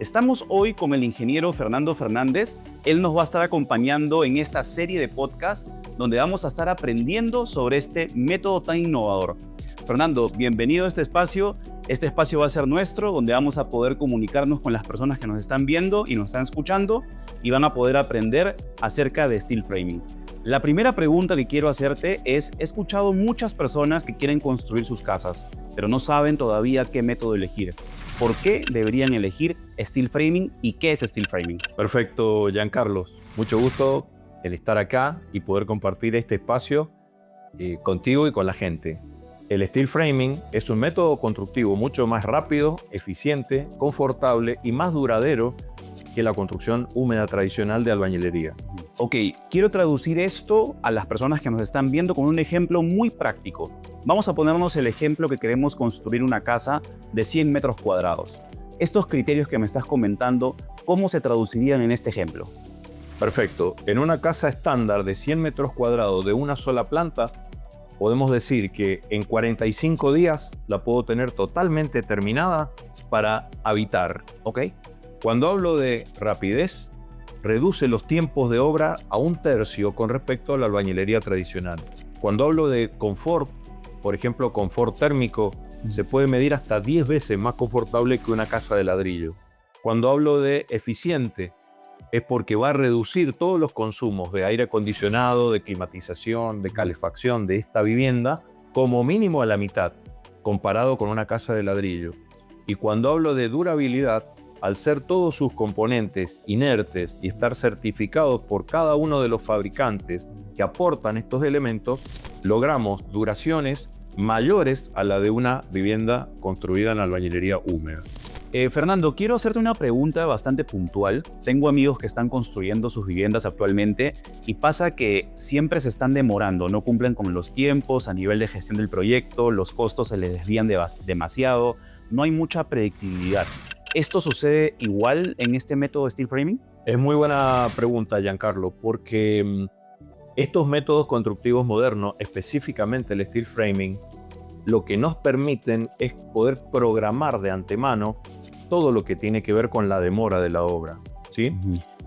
Estamos hoy con el ingeniero Fernando Fernández. Él nos va a estar acompañando en esta serie de podcast donde vamos a estar aprendiendo sobre este método tan innovador. Fernando, bienvenido a este espacio. Este espacio va a ser nuestro, donde vamos a poder comunicarnos con las personas que nos están viendo y nos están escuchando y van a poder aprender acerca de steel framing. La primera pregunta que quiero hacerte es, he escuchado muchas personas que quieren construir sus casas, pero no saben todavía qué método elegir. ¿Por qué deberían elegir steel framing y qué es steel framing? Perfecto, Giancarlo. Mucho gusto el estar acá y poder compartir este espacio contigo y con la gente. El steel framing es un método constructivo mucho más rápido, eficiente, confortable y más duradero que la construcción húmeda tradicional de albañilería. Ok, quiero traducir esto a las personas que nos están viendo con un ejemplo muy práctico. Vamos a ponernos el ejemplo que queremos construir una casa de 100 metros cuadrados. Estos criterios que me estás comentando, ¿cómo se traducirían en este ejemplo? Perfecto. En una casa estándar de 100 metros cuadrados de una sola planta, podemos decir que en 45 días la puedo tener totalmente terminada para habitar. Ok. Cuando hablo de rapidez, reduce los tiempos de obra a 1/3 con respecto a la albañilería tradicional. Cuando hablo de confort, por ejemplo, confort térmico, se puede medir hasta 10 veces más confortable que una casa de ladrillo. Cuando hablo de eficiente, es porque va a reducir todos los consumos de aire acondicionado, de climatización, de calefacción de esta vivienda, como mínimo a la mitad, comparado con una casa de ladrillo. Y cuando hablo de durabilidad, al ser todos sus componentes inertes y estar certificados por cada uno de los fabricantes que aportan estos elementos, logramos duraciones mayores a la de una vivienda construida en albañilería húmeda. Fernando, quiero hacerte una pregunta bastante puntual. Tengo amigos que están construyendo sus viviendas actualmente y pasa que siempre se están demorando, no cumplen con los tiempos a nivel de gestión del proyecto, los costos se les desvían demasiado, no hay mucha predictibilidad. ¿Esto sucede igual en este método de steel framing? Es muy buena pregunta, Giancarlo, porque estos métodos constructivos modernos, específicamente el steel framing, lo que nos permiten es poder programar de antemano todo lo que tiene que ver con la demora de la obra, ¿sí?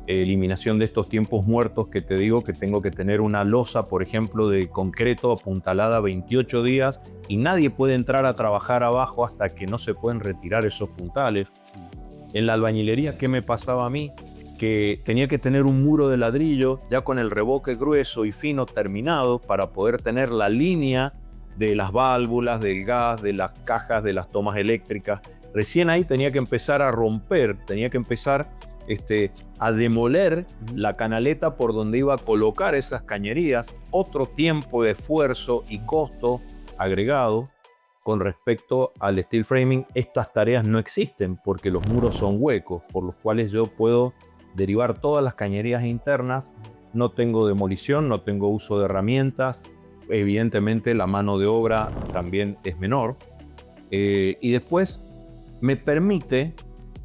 Eliminación de estos tiempos muertos que te digo que tengo que tener una losa, por ejemplo, de concreto apuntalada 28 días y nadie puede entrar a trabajar abajo hasta que no se pueden retirar esos puntales. En la albañilería, ¿qué me pasaba a mí? Que tenía que tener un muro de ladrillo ya con el revoque grueso y fino terminado para poder tener la línea de las válvulas, del gas, de las cajas, de las tomas eléctricas. Recién ahí tenía que empezar a romper, tenía que empezar a demoler la canaleta por donde iba a colocar esas cañerías. Otro tiempo de esfuerzo y costo agregado. Con respecto al steel framing, estas tareas no existen porque los muros son huecos, por los cuales yo puedo derivar todas las cañerías internas. No tengo demolición, no tengo uso de herramientas. Evidentemente la mano de obra también es menor. Y después me permite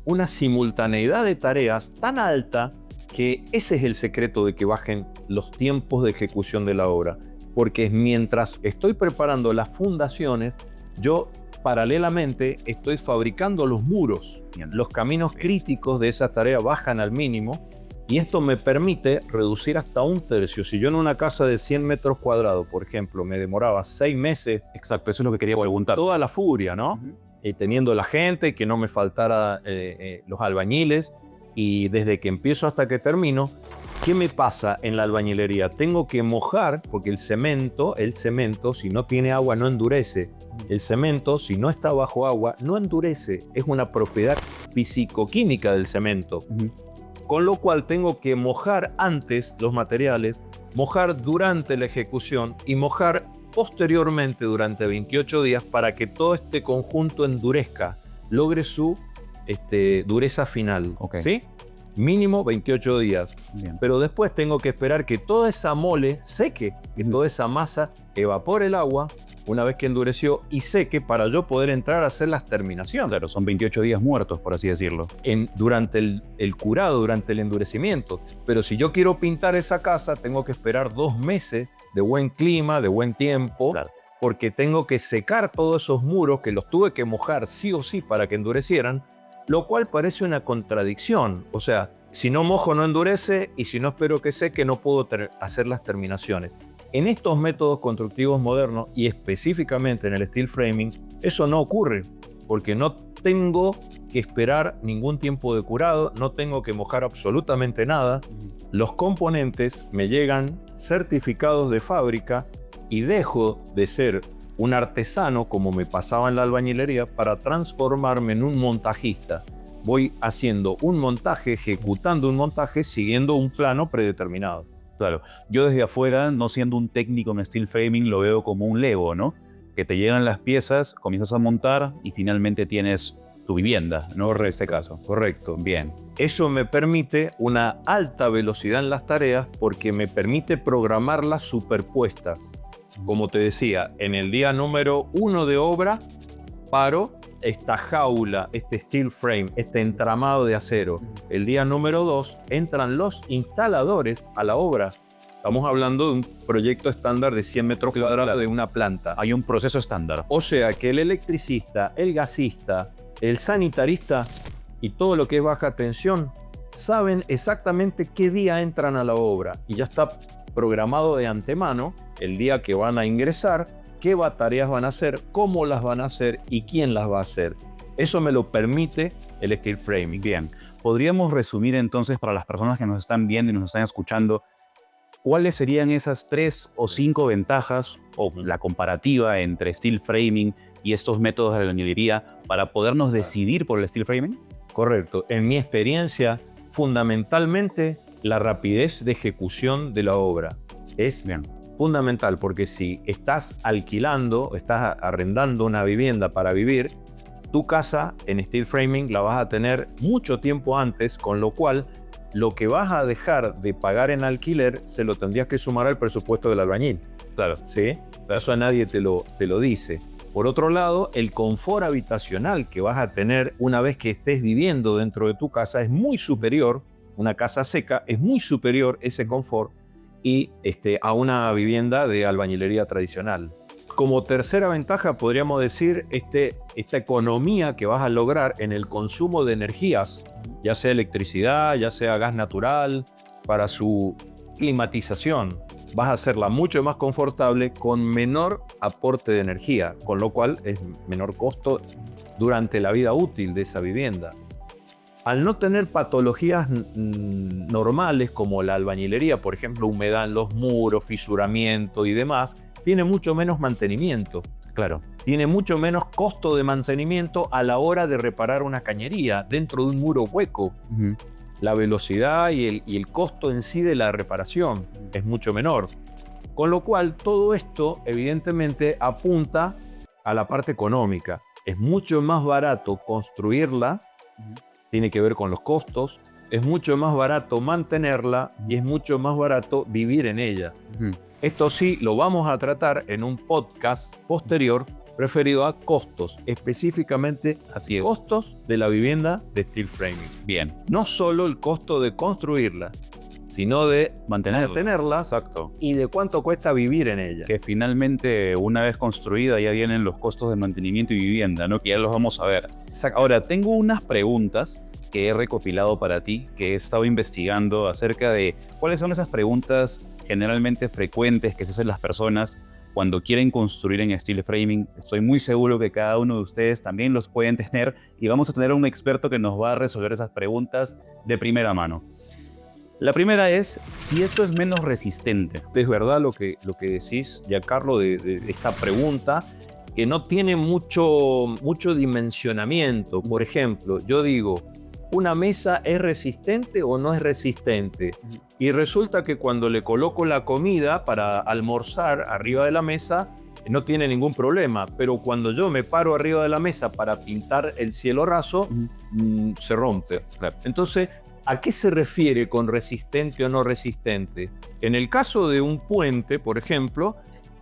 una simultaneidad de tareas tan alta que ese es el secreto de que bajen los tiempos de ejecución de la obra. Porque mientras estoy preparando las fundaciones, yo paralelamente estoy fabricando los muros. Los caminos críticos de esa tarea bajan al mínimo y esto me permite reducir hasta 1/3. Si yo en una casa de 100 metros cuadrados, por ejemplo, me demoraba 6 meses. Exacto, eso es lo que quería preguntar. Toda la furia, ¿no? Teniendo la gente, que no me faltara los albañiles. Y desde que empiezo hasta que termino, ¿qué me pasa en la albañilería? Tengo que mojar, porque el cemento, si no tiene agua, no endurece. El cemento, si no está bajo agua, no endurece. Es una propiedad físico-química del cemento. Con lo cual tengo que mojar antes los materiales, mojar durante la ejecución y mojar posteriormente durante 28 días para que todo este conjunto endurezca, logre su dureza final. Okay. ¿Sí? Mínimo 28 días. Bien. Pero después tengo que esperar que toda esa mole seque, que toda esa masa evapore el agua una vez que endureció y seque para yo poder entrar a hacer las terminaciones. Claro, son 28 días muertos, por así decirlo. Durante el curado, durante el endurecimiento. Pero si yo quiero pintar esa casa, tengo que esperar 2 meses de buen clima, de buen tiempo, Claro. porque tengo que secar todos esos muros que los tuve que mojar sí o sí para que endurecieran. lo cual parece una contradicción. O sea, si no mojo no endurece y si no espero que seque no puedo hacer las terminaciones. En estos métodos constructivos modernos y específicamente en el steel framing, eso no ocurre porque no tengo que esperar ningún tiempo de curado, no tengo que mojar absolutamente nada. Los componentes me llegan certificados de fábrica y dejo de ser un artesano como me pasaba en la albañilería para transformarme en un montajista. Voy haciendo un montaje, ejecutando un montaje, siguiendo un plano predeterminado. Claro, yo desde afuera, no siendo un técnico en steel framing, lo veo como un Lego, ¿no? Que te llegan las piezas, comienzas a montar y finalmente tienes tu vivienda, ¿no? En este caso. Correcto. Bien. Eso me permite una alta velocidad en las tareas porque me permite programarlas superpuestas. Como te decía, en el día número 1 de obra, paro esta jaula, este steel frame, este entramado de acero. El día número 2 entran los instaladores a la obra. Estamos hablando de un proyecto estándar de 100 metros cuadrados de una planta. Hay un proceso estándar. O sea que el electricista, el gasista, el sanitarista y todo lo que es baja tensión saben exactamente qué día entran a la obra y ya está programado de antemano el día que van a ingresar, qué tareas van a hacer, cómo las van a hacer y quién las va a hacer. Eso me lo permite el steel framing. Bien, podríamos resumir entonces para las personas que nos están viendo y nos están escuchando, ¿cuáles serían esas 3 o 5 ventajas o la comparativa entre steel framing y estos métodos de la albañilería para podernos decidir por el steel framing? Correcto. En mi experiencia, fundamentalmente la rapidez de ejecución de la obra es fundamental, porque si estás alquilando, estás arrendando una vivienda para vivir, tu casa en steel framing la vas a tener mucho tiempo antes, con lo cual lo que vas a dejar de pagar en alquiler se lo tendrías que sumar al presupuesto del albañil. Claro. ¿Sí? Eso a nadie te lo dice. Por otro lado, el confort habitacional que vas a tener una vez que estés viviendo dentro de tu casa es muy superior, una casa seca es muy superior ese confort a una vivienda de albañilería tradicional. Como tercera ventaja podríamos decir esta economía que vas a lograr en el consumo de energías, ya sea electricidad, ya sea gas natural, para su climatización. Vas a hacerla mucho más confortable con menor aporte de energía, con lo cual es menor costo durante la vida útil de esa vivienda. Al no tener patologías normales como la albañilería, por ejemplo, humedad en los muros, fisuramiento y demás, tiene mucho menos mantenimiento. Claro. Tiene mucho menos costo de mantenimiento a la hora de reparar una cañería dentro de un muro hueco. La velocidad y el costo en sí de la reparación es mucho menor. Con lo cual, todo esto evidentemente apunta a la parte económica. Es mucho más barato construirla, tiene que ver con los costos, es mucho más barato mantenerla y es mucho más barato vivir en ella. Esto sí lo vamos a tratar en un podcast posterior referido a costos, específicamente a costos de la vivienda de steel framing. Bien. No solo el costo de construirla, sino de mantenerla. Exacto. Y de cuánto cuesta vivir en ella. Que finalmente, una vez construida, ya vienen los costos de mantenimiento y vivienda, ¿no? Que ya los vamos a ver. Ahora, tengo unas preguntas que he recopilado para ti, que he estado investigando acerca de cuáles son esas preguntas generalmente frecuentes que se hacen las personas cuando quieren construir en steel framing. Estoy muy seguro que cada uno de ustedes también los pueden tener y vamos a tener un experto que nos va a resolver esas preguntas de primera mano. La primera es si esto es menos resistente. Es verdad lo que decís, Giancarlo, de esta pregunta, que no tiene mucho dimensionamiento. Por ejemplo, yo digo, ¿una mesa es resistente o no es resistente? Y resulta que cuando le coloco la comida para almorzar arriba de la mesa, no tiene ningún problema. Pero cuando yo me paro arriba de la mesa para pintar el cielo raso, se rompe. Entonces, ¿a qué se refiere con resistente o no resistente? En el caso de un puente, por ejemplo,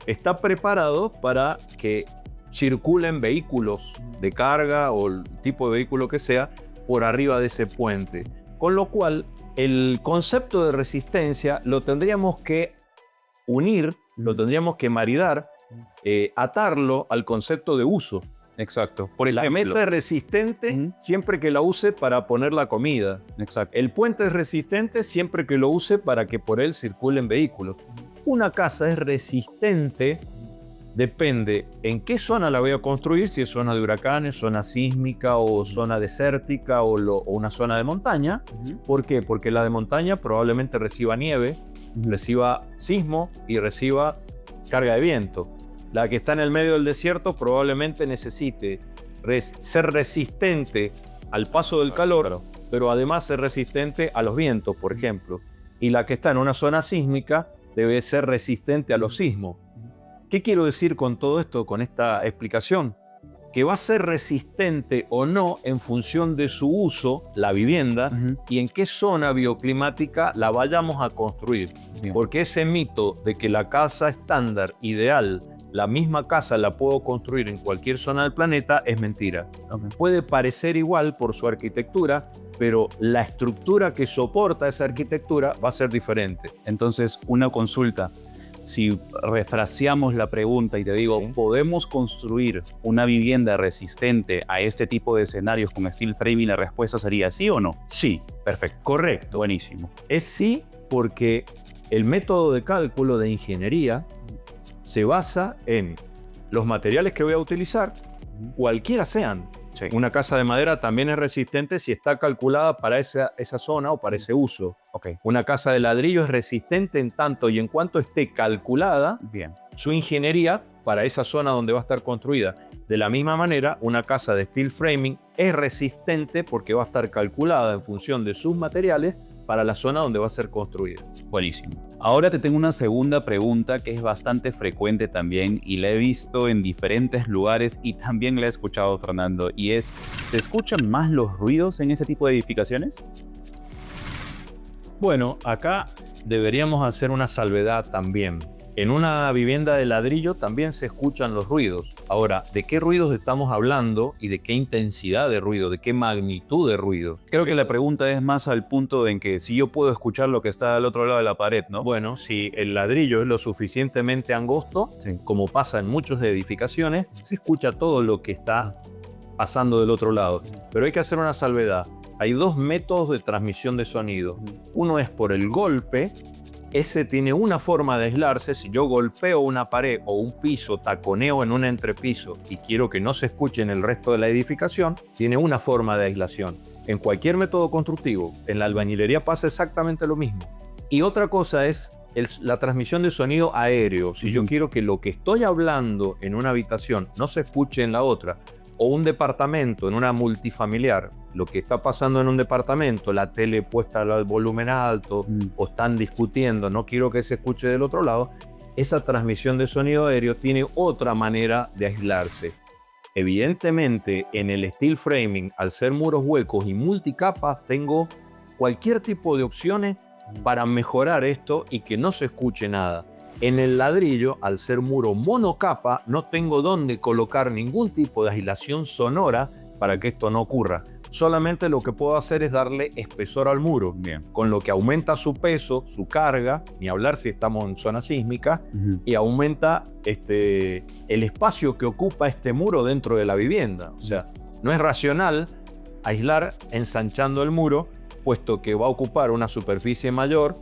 está preparado para que circulen vehículos de carga o el tipo de vehículo que sea por arriba de ese puente. Con lo cual, el concepto de resistencia lo tendríamos que unir, lo tendríamos que maridar, atarlo al concepto de uso. Exacto. Por La ejemplo. mesa es resistente Ujú. siempre que la use para poner la comida. Exacto. El puente es resistente siempre que lo use para que por él circulen vehículos. Una casa es resistente, depende en qué zona la voy a construir, si es zona de huracanes, zona sísmica o zona desértica o una zona de montaña. Ujú. ¿Por qué? Porque la de montaña probablemente reciba nieve, reciba sismo y reciba carga de viento. La que está en el medio del desierto probablemente necesite ser resistente al paso del calor, Claro. pero además ser resistente a los vientos, por ejemplo. Y la que está en una zona sísmica debe ser resistente a los sismos. ¿Qué quiero decir con todo esto, con esta explicación? Que va a ser resistente o no en función de su uso, la vivienda, Ujú. y en qué zona bioclimática la vayamos a construir. Bien. Porque ese mito de que la casa estándar, ideal, la misma casa la puedo construir en cualquier zona del planeta es mentira. Ok. Puede parecer igual por su arquitectura, pero la estructura que soporta esa arquitectura va a ser diferente. Entonces, una consulta. Si refraseamos la pregunta y te digo, Sí. ¿podemos construir una vivienda resistente a este tipo de escenarios con steel framing? La respuesta sería sí o no. Sí, Perfecto. correcto. Buenísimo. Es sí porque el método de cálculo de ingeniería se basa en los materiales que voy a utilizar, cualquiera sean. Sí. Una casa de madera también es resistente si está calculada para esa zona o para ese uso. Ok. Una casa de ladrillo es resistente en tanto y en cuanto esté calculada Bien. su ingeniería para esa zona donde va a estar construida. De la misma manera, una casa de steel framing es resistente porque va a estar calculada en función de sus materiales para la zona donde va a ser construida. Buenísimo. Ahora te tengo una segunda pregunta que es bastante frecuente también y la he visto en diferentes lugares y también la he escuchado, Fernando, y es, ¿se escuchan más los ruidos en ese tipo de edificaciones? Bueno, acá deberíamos hacer una salvedad también. En una vivienda de ladrillo también se escuchan los ruidos. Ahora, ¿de qué ruidos estamos hablando y de qué intensidad de ruido, de qué magnitud de ruido? Creo que la pregunta es más al punto en que si yo puedo escuchar lo que está al otro lado de la pared, ¿no? Bueno, si el ladrillo es lo suficientemente angosto, Sí. como pasa en muchas edificaciones, se escucha todo lo que está pasando del otro lado. Pero hay que hacer una salvedad. Hay dos métodos de transmisión de sonido. Uno es por el golpe. Ese tiene una forma de aislarse. Si yo golpeo una pared o un piso, taconeo en un entrepiso y quiero que no se escuche en el resto de la edificación, tiene una forma de aislación. En cualquier método constructivo, en la albañilería pasa exactamente lo mismo. Y otra cosa es la transmisión de sonido aéreo. Si yo quiero que lo que estoy hablando en una habitación no se escuche en la otra, o un departamento en una multifamiliar, lo que está pasando en un departamento, la tele puesta al volumen alto, o están discutiendo, no quiero que se escuche del otro lado, esa transmisión de sonido aéreo tiene otra manera de aislarse. Evidentemente, en el steel framing, al ser muros huecos y multicapas, tengo cualquier tipo de opciones para mejorar esto y que no se escuche nada. En el ladrillo, al ser muro monocapa, no tengo dónde colocar ningún tipo de aislación sonora para que esto no ocurra. Solamente lo que puedo hacer es darle espesor al muro, Bien. con lo que aumenta su peso, su carga, ni hablar si estamos en zona sísmica, y aumenta el espacio que ocupa este muro dentro de la vivienda. O sea, no es racional aislar ensanchando el muro, puesto que va a ocupar una superficie mayor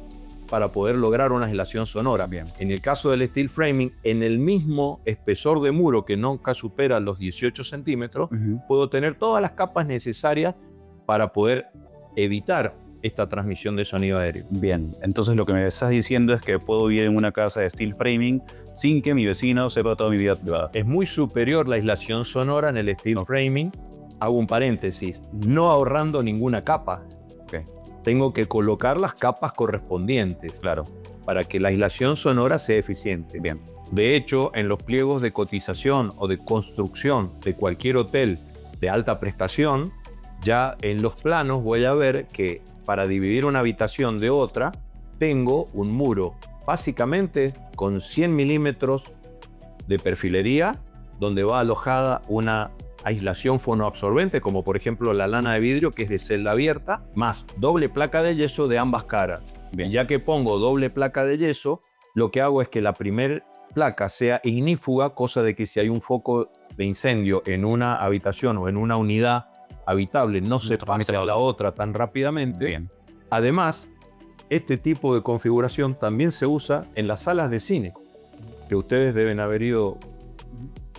para poder lograr una aislación sonora. Bien. En el caso del steel framing, en el mismo espesor de muro que nunca supera los 18 centímetros, puedo tener todas las capas necesarias para poder evitar esta transmisión de sonido aéreo. Bien, entonces lo que me estás diciendo es que puedo vivir en una casa de steel framing sin que mi vecino sepa toda mi vida privada. Es muy superior la aislación sonora en el steel framing. Hago un paréntesis, no ahorrando ninguna capa. Ok, Tengo que colocar las capas correspondientes claro. para que la aislación sonora sea eficiente. Bien. De hecho, en los pliegos de cotización o de construcción de cualquier hotel de alta prestación, ya en los planos voy a ver que para dividir una habitación de otra, tengo un muro básicamente con 100 milímetros de perfilería, donde va alojada una aislación fonoabsorbente, como por ejemplo la lana de vidrio, que es de celda abierta, más doble placa de yeso de ambas caras. Bien. Ya que pongo doble placa de yeso, lo que hago es que la primer placa sea ignífuga, cosa de que si hay un foco de incendio en una habitación o en una unidad habitable no se pase a la otra tan rápidamente. Bien. Además, este tipo de configuración también se usa en las salas de cine, que ustedes deben haber ido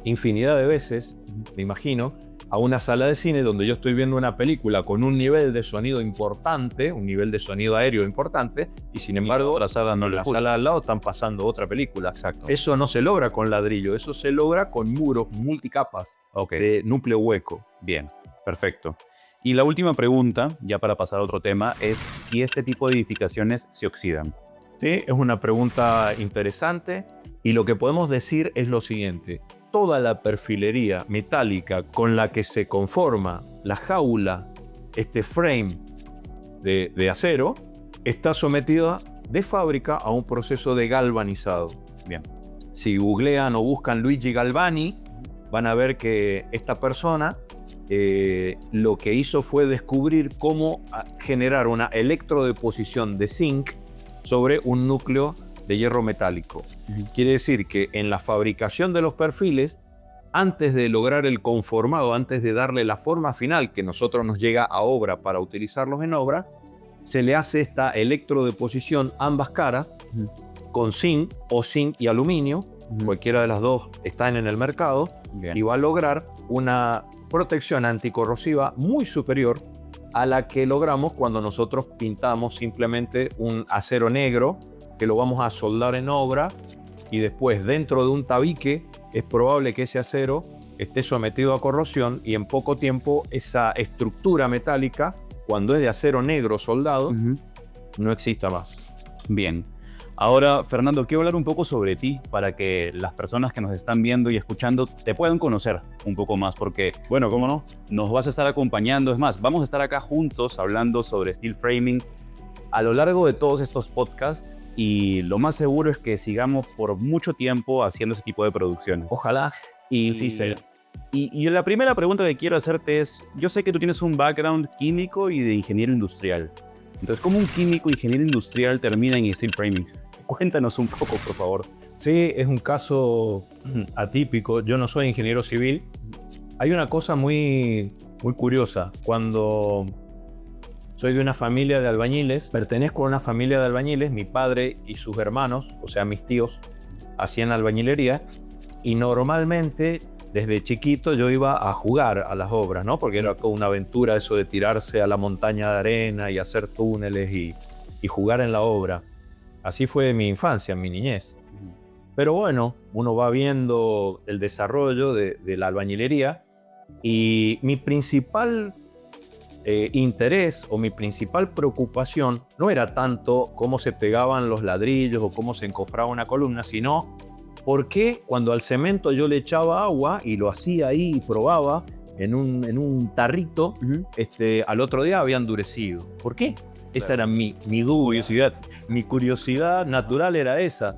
infinidad de veces, me imagino, a una sala de cine donde yo estoy viendo una película con un nivel de sonido importante, un nivel de sonido aéreo importante, y sin embargo, la sala no en lo la escucha. sala al lado están pasando otra película. Exacto. Eso no se logra con ladrillo, eso se logra con muros multicapas Ok. de núcleo hueco. Bien, perfecto. Y la última pregunta, ya para pasar a otro tema, es si este tipo de edificaciones se oxidan. Sí, es una pregunta interesante y lo que podemos decir es lo siguiente. Toda la perfilería metálica con la que se conforma la jaula, este frame de acero, está sometida de fábrica a un proceso de galvanizado. Bien. Si googlean o buscan Luigi Galvani, van a ver que esta persona lo que hizo fue descubrir cómo generar una electrodeposición de zinc sobre un núcleo de hierro metálico. Quiere decir que en la fabricación de los perfiles, antes de lograr el conformado, antes de darle la forma final que nosotros nos llega a obra para utilizarlos en obra, se le hace esta electrodeposición ambas caras con zinc o zinc y aluminio. Cualquiera de las dos están en el mercado. Bien. Y va a lograr una protección anticorrosiva muy superior a la que logramos cuando nosotros pintamos simplemente un acero negro que lo vamos a soldar en obra y después dentro de un tabique es probable que ese acero esté sometido a corrosión y en poco tiempo esa estructura metálica, cuando es de acero negro soldado, no exista más. Bien. Ahora, Fernando, quiero hablar un poco sobre ti para que las personas que nos están viendo y escuchando te puedan conocer un poco más, porque, bueno, cómo no, nos vas a estar acompañando. Es más, vamos a estar acá juntos hablando sobre steel framing a lo largo de todos estos podcasts y lo más seguro es que sigamos por mucho tiempo haciendo ese tipo de producciones. Ojalá. Y Sí, sí. Y la primera pregunta que quiero hacerte es, yo sé que tú tienes un background químico y de ingeniero industrial. Entonces, ¿cómo un químico ingeniero industrial termina en steel framing? Cuéntanos un poco, por favor. Sí, es un caso atípico. Yo no soy ingeniero civil. Hay una cosa muy curiosa. Cuando soy de una familia de albañiles, pertenezco a una familia de albañiles, mi padre y sus hermanos, o sea, mis tíos, hacían albañilería y normalmente desde chiquito yo iba a jugar a las obras, ¿no? Porque era toda una aventura eso de tirarse a la montaña de arena y hacer túneles y jugar en la obra. Así fue mi infancia, mi niñez. Pero bueno, uno va viendo el desarrollo de la albañilería y mi principal interés o mi principal preocupación no era tanto cómo se pegaban los ladrillos o cómo se encofraba una columna, sino por qué cuando al cemento yo le echaba agua y lo hacía ahí y probaba en un tarrito, al otro día había endurecido. ¿Por qué? Esa era mi duda. Curiosidad. Mi curiosidad natural era esa.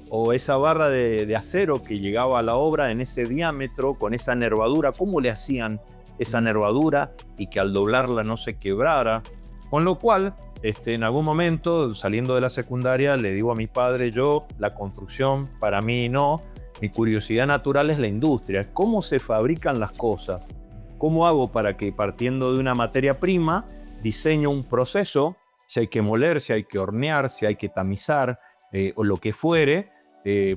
O esa barra de acero que llegaba a la obra en ese diámetro, con esa nervadura, ¿cómo le hacían esa nervadura y que al doblarla no se quebrara? Con lo cual, en algún momento, saliendo de la secundaria, le digo a mi padre, la construcción para mí no, mi curiosidad natural es la industria, cómo se fabrican las cosas, cómo hago para que partiendo de una materia prima, diseño un proceso, si hay que moler, si hay que hornear, si hay que tamizar, o lo que fuere,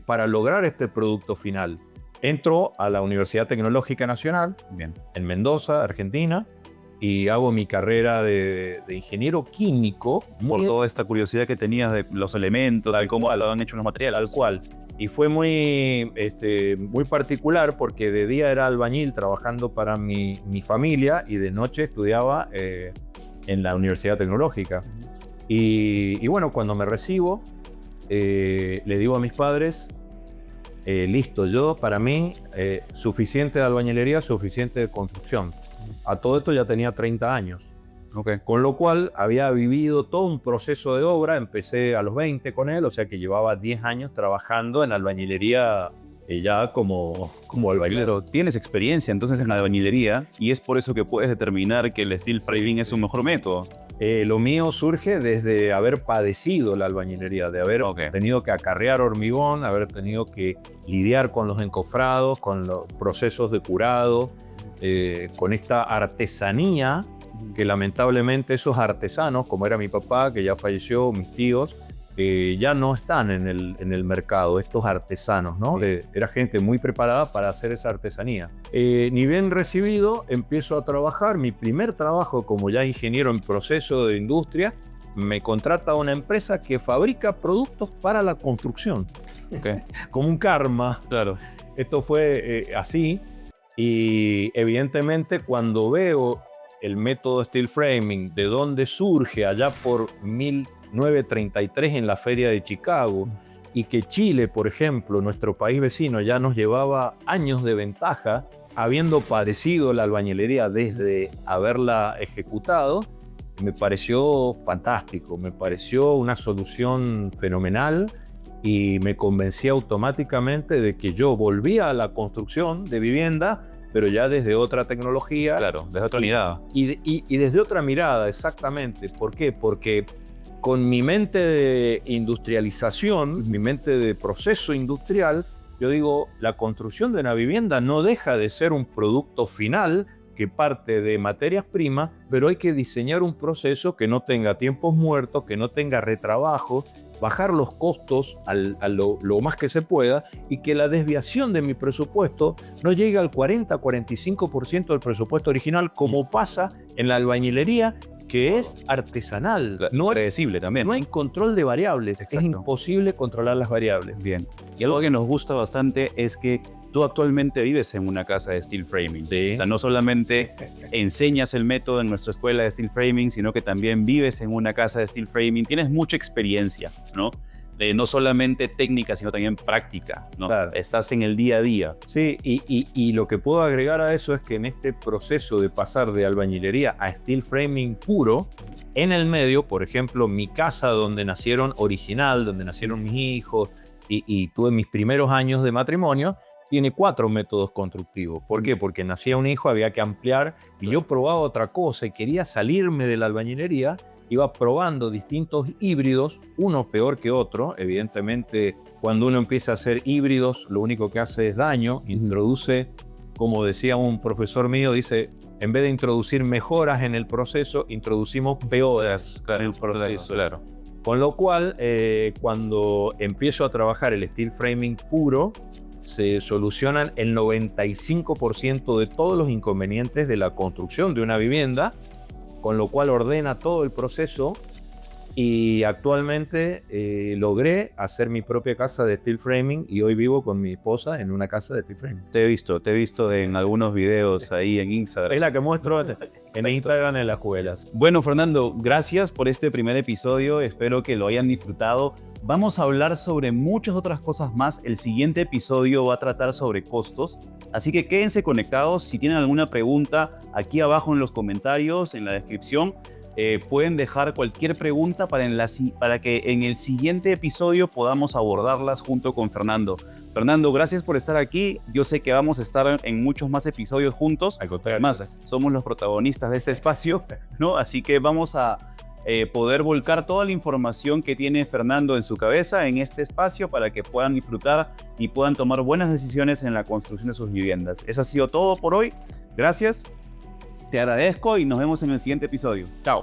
para lograr este producto final. Entro a la Universidad Tecnológica Nacional, en Mendoza, Argentina, y hago mi carrera de ingeniero químico. Por toda esta curiosidad que tenías de los elementos, de cómo lo han hecho los materiales. Tal cual. Y fue muy particular porque de día era albañil trabajando para mi familia y de noche estudiaba en la Universidad Tecnológica. Y bueno, cuando me recibo, le digo a mis padres, listo, para mí, suficiente de albañilería, suficiente de construcción. A todo esto ya tenía 30 años. Con lo cual había vivido todo un proceso de obra, empecé a los 20 con él, o sea que llevaba 10 años trabajando en albañilería ya como albañilero. Claro, tienes experiencia entonces en la albañilería y es por eso que puedes determinar que el steel framing es un mejor método. Lo mío surge desde haber padecido la albañilería, de haber tenido que acarrear hormigón, haber tenido que lidiar con los encofrados, con los procesos de curado, con esta artesanía que lamentablemente esos artesanos, como era mi papá, que ya falleció, mis tíos, ya no están en el mercado, estos artesanos, ¿no? Era gente muy preparada para hacer esa artesanía. Ni bien recibido, empiezo a trabajar. Mi primer trabajo como ya ingeniero en proceso de industria, me contrata una empresa que fabrica productos para la construcción. Como un karma. Claro. Esto fue así. Y evidentemente cuando veo el método steel framing, de dónde surge allá por 1933 en la Feria de Chicago, y que Chile, por ejemplo, nuestro país vecino, ya nos llevaba años de ventaja, habiendo padecido la albañilería desde haberla ejecutado, me pareció fantástico, me pareció una solución fenomenal y me convencí automáticamente de que yo volvía a la construcción de vivienda, pero ya desde otra tecnología. Claro, desde otra mirada. Y desde otra mirada, exactamente. ¿Por qué? Porque con mi mente de industrialización, mi mente de proceso industrial, yo digo, la construcción de una vivienda no deja de ser un producto final que parte de materias primas, pero hay que diseñar un proceso que no tenga tiempos muertos, que no tenga retrabajo, bajar los costos a lo más que se pueda y que la desviación de mi presupuesto no llegue al 40-45% del presupuesto original, como pasa en la albañilería, que es artesanal. No es predecible también. No hay control de variables. Exacto. Es imposible controlar las variables. Bien. Y algo que nos gusta bastante es que tú actualmente vives en una casa de steel framing. Sí. O sea, no solamente enseñas el método en nuestra escuela de steel framing, sino que también vives en una casa de steel framing. Tienes mucha experiencia, ¿no? No solamente técnica, sino también práctica, ¿no? Claro. Estás en el día a día. Sí, y lo que puedo agregar a eso es que en este proceso de pasar de albañilería a steel framing puro, en el medio, por ejemplo, mi casa donde nacieron original, donde nacieron mis hijos y tuve mis primeros años de matrimonio, tiene 4 métodos constructivos. ¿Por qué? Porque nacía un hijo, había que ampliar y yo probaba otra cosa y quería salirme de la albañilería. Iba probando distintos híbridos, uno peor que otro. Evidentemente, cuando uno empieza a hacer híbridos, lo único que hace es daño. Introduce, como decía un profesor mío, dice, en vez de introducir mejoras en el proceso, introducimos peoras en el proceso. Claro. Con lo cual, cuando empiezo a trabajar el steel framing puro, se solucionan el 95% de todos los inconvenientes de la construcción de una vivienda, con lo cual ordena todo el proceso y actualmente logré hacer mi propia casa de steel framing y hoy vivo con mi esposa en una casa de steel framing. Te he visto en algunos videos ahí en Instagram. Es la que muestro en Instagram en las escuelas. Bueno, Fernando, gracias por este primer episodio. Espero que lo hayan disfrutado. Vamos a hablar sobre muchas otras cosas más. El siguiente episodio va a tratar sobre costos. Así que quédense conectados. Si tienen alguna pregunta, aquí abajo en los comentarios, en la descripción, pueden dejar cualquier pregunta para que en el siguiente episodio podamos abordarlas junto con Fernando. Fernando, gracias por estar aquí. Yo sé que vamos a estar en muchos más episodios juntos. Al contrario. Además, somos los protagonistas de este espacio, ¿no? Así que vamos a poder volcar toda la información que tiene Fernando en su cabeza en este espacio para que puedan disfrutar y puedan tomar buenas decisiones en la construcción de sus viviendas. Eso ha sido todo por hoy. Gracias. Te agradezco y nos vemos en el siguiente episodio. Chao.